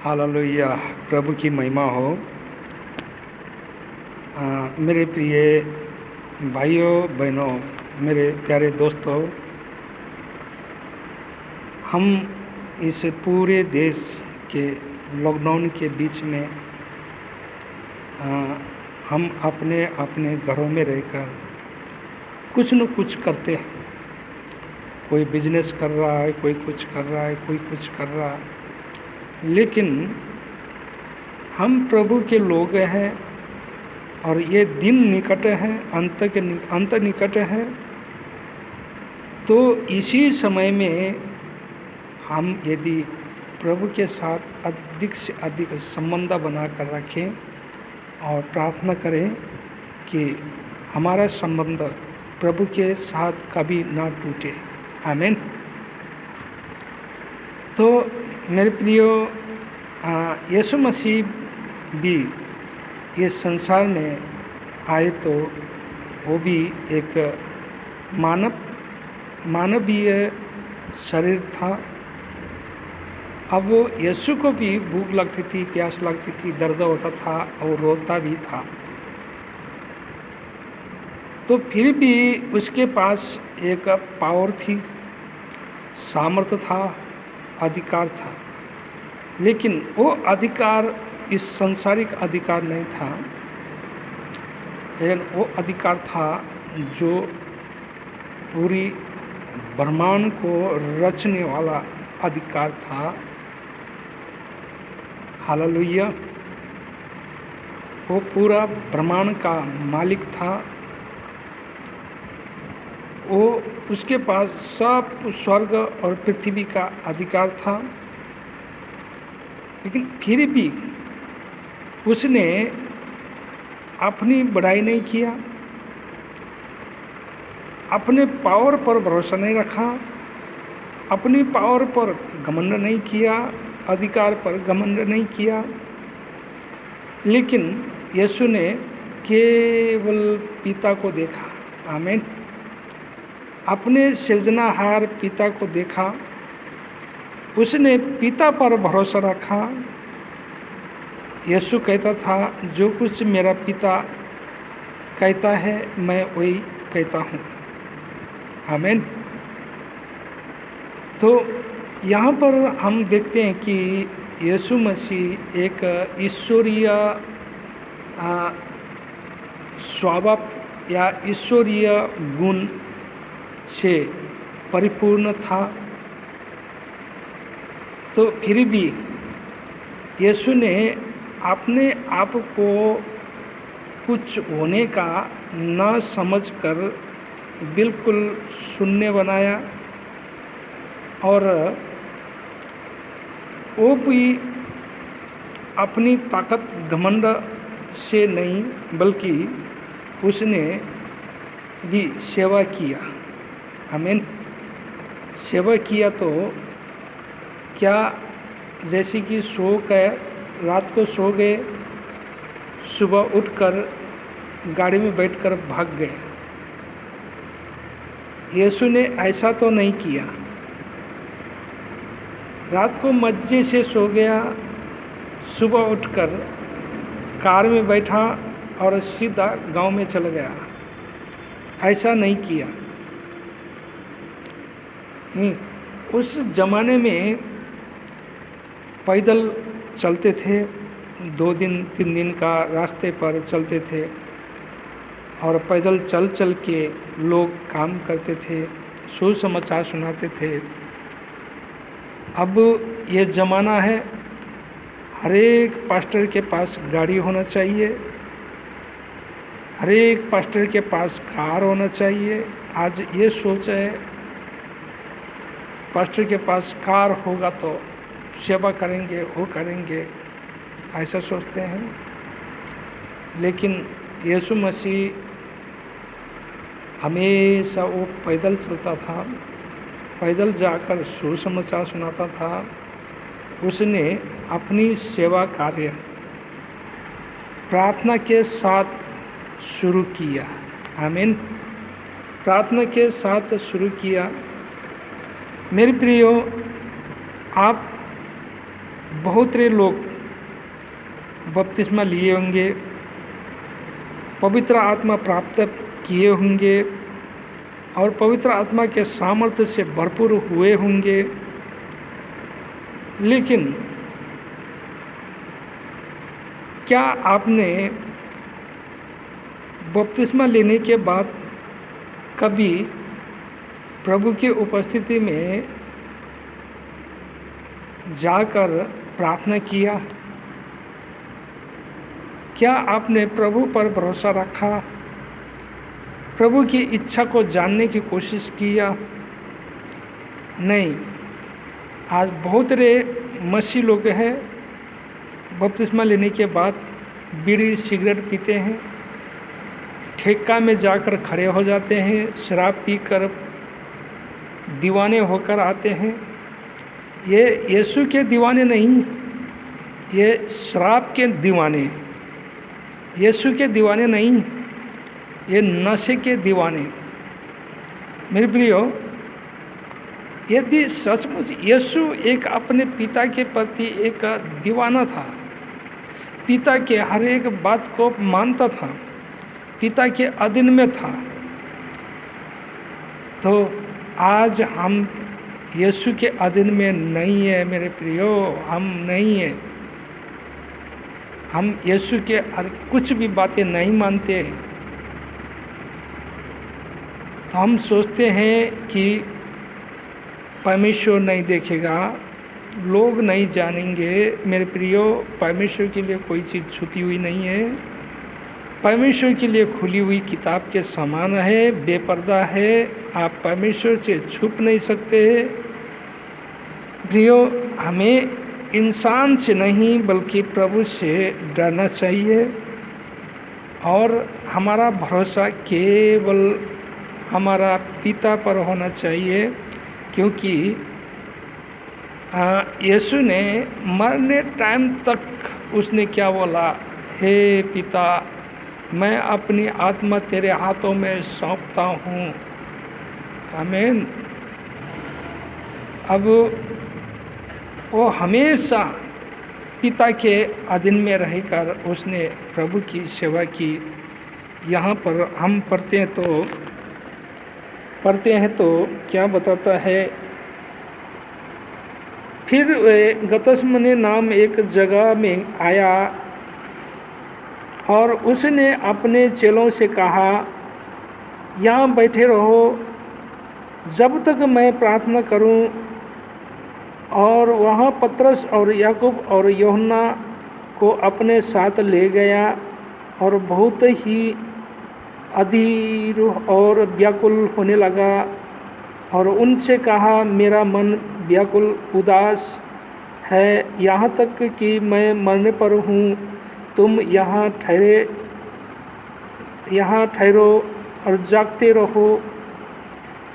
Hallelujah. प्रभु की महिमा हो। मेरे प्रिय भाइयों बहनों, मेरे प्यारे दोस्तों, हम इस पूरे देश के लॉकडाउन के बीच में हम अपने अपने घरों में रहकर कुछ न कुछ करते हैं। कोई बिजनेस कर रहा है, कोई कुछ कर रहा है, कोई कुछ कर रहा है, लेकिन हम प्रभु के लोग हैं और ये दिन निकट है, अंत निकट है। तो इसी समय में हम यदि प्रभु के साथ अधिक से अधिक संबंध बनाकर रखें और प्रार्थना करें कि हमारा संबंध प्रभु के साथ कभी ना टूटे। आमीन। तो मेरे प्रियो, यीशु मसीह भी इस संसार में आए तो वो भी एक मानवीय शरीर था। अब यीशु को भी भूख लगती थी, प्यास लगती थी, दर्द होता था और रोता भी था। तो फिर भी उसके पास एक पावर थी, सामर्थ्य था, अधिकार था। लेकिन वो अधिकार इस संसारिक अधिकार नहीं था, लेकिन वो अधिकार था जो पूरी ब्रह्मांड को रचने वाला अधिकार था। हालेलुया। वो पूरा ब्रह्मांड का मालिक था। वो उसके पास सब स्वर्ग और पृथ्वी का अधिकार था। लेकिन फिर भी उसने अपनी बड़ाई नहीं किया, अपने पावर पर भरोसा नहीं रखा, अपनी पावर पर घमंड नहीं किया, अधिकार पर घमंड नहीं किया। लेकिन यीशु ने केवल पिता को देखा। आमीन। अपने सृजनहार पिता को देखा, उसने पिता पर भरोसा रखा। यीशु कहता था, जो कुछ मेरा पिता कहता है मैं वही कहता हूँ। आमीन। तो यहाँ पर हम देखते हैं कि यीशु मसीह एक ईश्वरीय स्वभाव या ईश्वरीय गुण से परिपूर्ण था। तो फिर भी यीशु ने अपने आप को कुछ होने का न समझकर बिल्कुल शून्य बनाया, और वो भी अपनी ताकत घमंड से नहीं, बल्कि उसने भी सेवा किया। आमीन। सेवा किया तो क्या, जैसे कि रात को सो गए, सुबह उठकर गाड़ी में बैठकर भाग गए। यीशु ने ऐसा तो नहीं किया। रात को मज़े से सो गया, सुबह उठकर कार में बैठा और सीधा गांव में चला गया। ऐसा नहीं किया। उस ज़माने में पैदल चलते थे, 2 दिन 3 दिन का रास्ते पर चलते थे, और पैदल चल चल के लोग काम करते थे, सुसमाचार सुनाते थे। अब ये ज़माना है, हर एक पास्टर के पास गाड़ी होना चाहिए, हर एक पास्टर के पास कार होना चाहिए। आज ये सोच है, पास्टर के पास कार होगा तो सेवा करेंगे, वो करेंगे, ऐसा सोचते हैं। लेकिन यीशु मसीह हमेशा वो पैदल चलता था, पैदल जाकर सुसमाचार सुनाता था। उसने अपनी सेवा कार्य प्रार्थना के साथ शुरू किया। आमीन। प्रार्थना के साथ शुरू किया। मेरे प्रियो, आप बहुत रे लोग बपतिस्मा लिए होंगे, पवित्र आत्मा प्राप्त किए होंगे और पवित्र आत्मा के सामर्थ्य से भरपूर हुए होंगे, लेकिन क्या आपने बपतिस्मा लेने के बाद कभी प्रभु की उपस्थिति में जाकर प्रार्थना किया? क्या आपने प्रभु पर भरोसा रखा? प्रभु की इच्छा को जानने की कोशिश किया? नहीं। आज बहुत रे मसीह लोग हैं, बपतिस्मा लेने के बाद बीड़ी सिगरेट पीते हैं, ठेका में जाकर खड़े हो जाते हैं, शराब पीकर दीवाने होकर आते हैं। ये यीशु के दीवाने नहीं, ये शराब के दीवाने हैं। यीशु के दीवाने नहीं, ये नशे के दीवाने। मेरे प्रियो, यदि सचमुच यीशु एक अपने पिता के प्रति एक दीवाना था, पिता के हर एक बात को मानता था, पिता के अधीन में था, तो आज हम यीशु के अधीन में नहीं है। मेरे प्रियो, हम नहीं है। हम यीशु के कुछ भी बातें नहीं मानते हैं। तो हम सोचते हैं कि परमेश्वर नहीं देखेगा, लोग नहीं जानेंगे। मेरे प्रियो, परमेश्वर के लिए कोई चीज़ छुपी हुई नहीं है। परमेश्वर के लिए खुली हुई किताब के समान है, बेपर्दा है। आप परमेश्वर से छुप नहीं सकते। प्रियो, हमें इंसान से नहीं बल्कि प्रभु से डरना चाहिए और हमारा भरोसा केवल हमारा पिता पर होना चाहिए, क्योंकि यीशु ने मरने टाइम तक उसने क्या बोला? हे पिता, मैं अपनी आत्मा तेरे हाथों में सौंपता हूँ। आमीन। अब वो हमेशा पिता के अधीन में रहकर उसने प्रभु की सेवा की। यहाँ पर हम पढ़ते हैं तो क्या बताता है? फिर वे गतसमने नाम एक जगह में आया और उसने अपने चेलों से कहा, यहाँ बैठे रहो जब तक मैं प्रार्थना करूं। और वहाँ पतरस और याकूब और यूहन्ना को अपने साथ ले गया और बहुत ही अधीर और व्याकुल होने लगा और उनसे कहा, मेरा मन व्याकुल उदास है यहाँ तक कि मैं मरने पर हूँ। तुम यहाँ ठहरो और जागते रहो।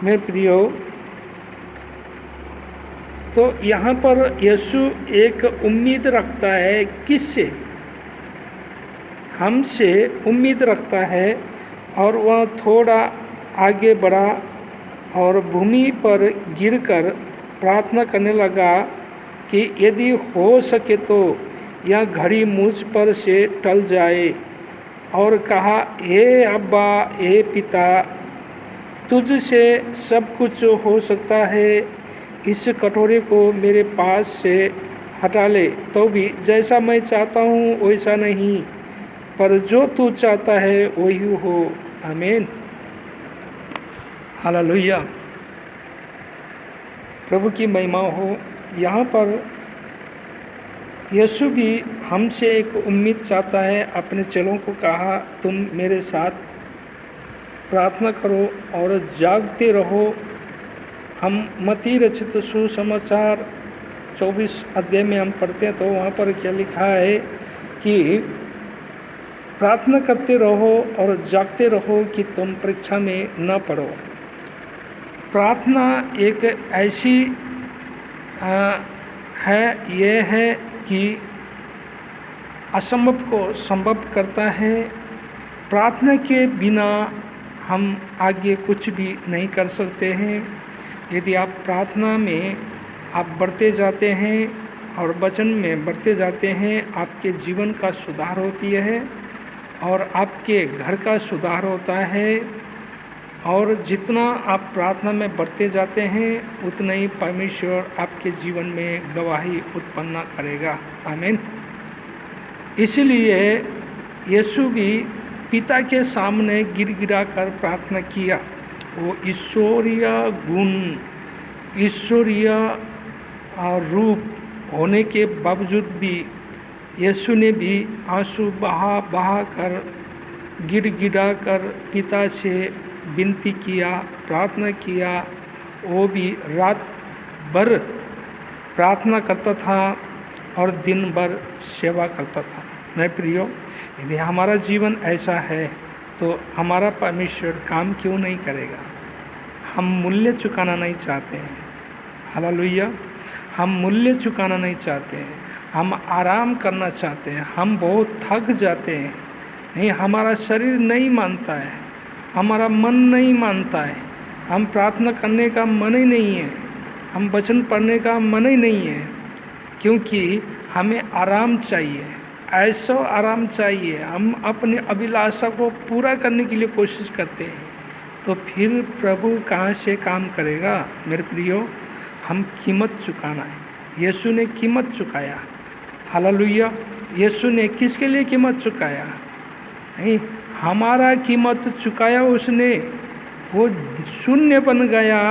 मेरे प्रियो, तो यहाँ पर यीशु एक उम्मीद रखता है। किससे? हमसे उम्मीद रखता है। और वह थोड़ा आगे बढ़ा और भूमि पर गिरकर प्रार्थना करने लगा कि यदि हो सके तो यह घड़ी मुझ पर से टल जाए। और कहा, हे अब्बा, हे पिता, तुझसे सब कुछ हो सकता है। इस कटोरे को मेरे पास से हटा ले, तो भी जैसा मैं चाहता हूँ वैसा नहीं, पर जो तू चाहता है वही हो। आमीन। हालेलुया। प्रभु की महिमा हो। यहाँ पर यीशु भी हमसे एक उम्मीद चाहता है। अपने चेलों को कहा, तुम मेरे साथ प्रार्थना करो और जागते रहो। हम मत्ती रचित सुसमाचार 24 अध्याय में हम पढ़ते हैं तो वहाँ पर क्या लिखा है कि प्रार्थना करते रहो और जागते रहो कि तुम परीक्षा में न पड़ो। प्रार्थना एक ऐसी यह है कि असंभव को संभव करता है। प्रार्थना के बिना हम आगे कुछ भी नहीं कर सकते हैं। यदि आप प्रार्थना में आप बढ़ते जाते हैं और वचन में बढ़ते जाते हैं, आपके जीवन का सुधार होती है और आपके घर का सुधार होता है। और जितना आप प्रार्थना में बढ़ते जाते हैं उतना ही परमेश्वर आपके जीवन में गवाही उत्पन्न करेगा। आमीन। इसलिए यीशु भी पिता के सामने गिड़गिड़ा कर प्रार्थना किया। वो ईश्वरीय गुण, ईश्वरीय रूप होने के बावजूद भी यीशु ने भी आंसू बहा कर गिड़गिड़ा कर पिता से विनती किया, प्रार्थना किया। वो भी रात भर प्रार्थना करता था और दिन भर सेवा करता था। मेरे प्रियो, यदि हमारा जीवन ऐसा है तो हमारा परमेश्वर काम क्यों नहीं करेगा? हम मूल्य चुकाना नहीं चाहते हैं। हालेलुया। हम मूल्य चुकाना नहीं चाहते हैं, हम आराम करना चाहते हैं। हम बहुत थक जाते हैं, नहीं, हमारा शरीर नहीं मानता है, हमारा मन नहीं मानता है, हम प्रार्थना करने का मन ही नहीं है, हम वचन पढ़ने का मन ही नहीं है, क्योंकि हमें आराम चाहिए, ऐसा आराम चाहिए। हम अपने अभिलाषा को पूरा करने के लिए कोशिश करते हैं, तो फिर प्रभु कहाँ से काम करेगा? मेरे प्रियो, हम कीमत चुकाना है। यीशु ने कीमत चुकाया। हालेलुया। यीशु ने किसके लिए कीमत चुकाया? नहीं, हमारा कीमत चुकाया उसने। वो शून्य बन गया,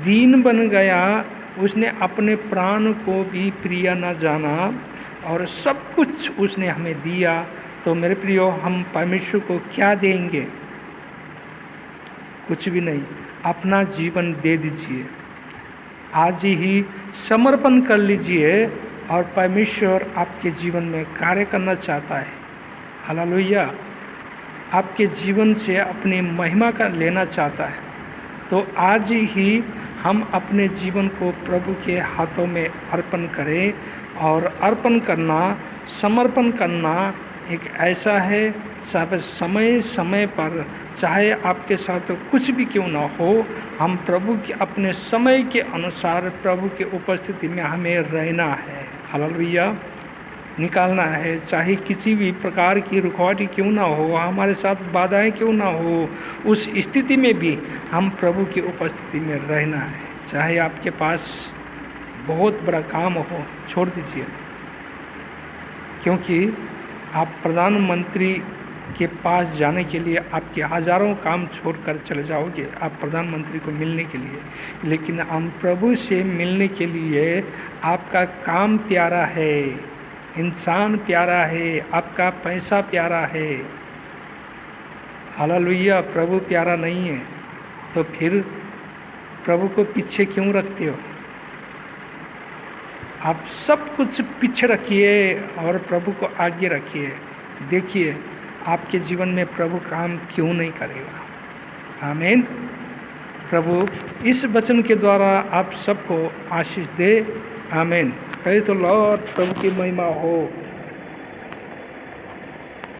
दीन बन गया, उसने अपने प्राण को भी प्रिय न जाना और सब कुछ उसने हमें दिया। तो मेरे प्रियो, हम परमेश्वर को क्या देंगे? कुछ भी नहीं। अपना जीवन दे दीजिए, आज ही समर्पण कर लीजिए और परमेश्वर आपके जीवन में कार्य करना चाहता है। हालेलुया। आपके जीवन से अपनी महिमा का लेना चाहता है। तो आज ही हम अपने जीवन को प्रभु के हाथों में अर्पण करें। और अर्पण करना, समर्पण करना एक ऐसा है, सब समय समय पर, चाहे आपके साथ कुछ भी क्यों ना हो, हम प्रभु के अपने समय के अनुसार प्रभु के उपस्थिति में हमें रहना है। हालेलुया। निकालना है, चाहे किसी भी प्रकार की रुकावट क्यों ना हो, हमारे साथ बाधाएं क्यों ना हो, उस स्थिति में भी हम प्रभु की उपस्थिति में रहना है। चाहे आपके पास बहुत बड़ा काम हो, छोड़ दीजिए, क्योंकि आप प्रधानमंत्री के पास जाने के लिए आपके हजारों काम छोड़कर चले जाओगे आप प्रधानमंत्री को मिलने के लिए, लेकिन हम प्रभु से मिलने के लिए आपका काम प्यारा है, इंसान प्यारा है, आपका पैसा प्यारा है। हालेलुया। प्रभु प्यारा नहीं है तो फिर प्रभु को पीछे क्यों रखते हो? आप सब कुछ पीछे रखिए और प्रभु को आगे रखिए। देखिए आपके जीवन में प्रभु काम क्यों नहीं करेगा। आमीन। प्रभु इस वचन के द्वारा आप सबको आशीष दे। आमीन। Praise the Lord. प्रभु की महिमा हो।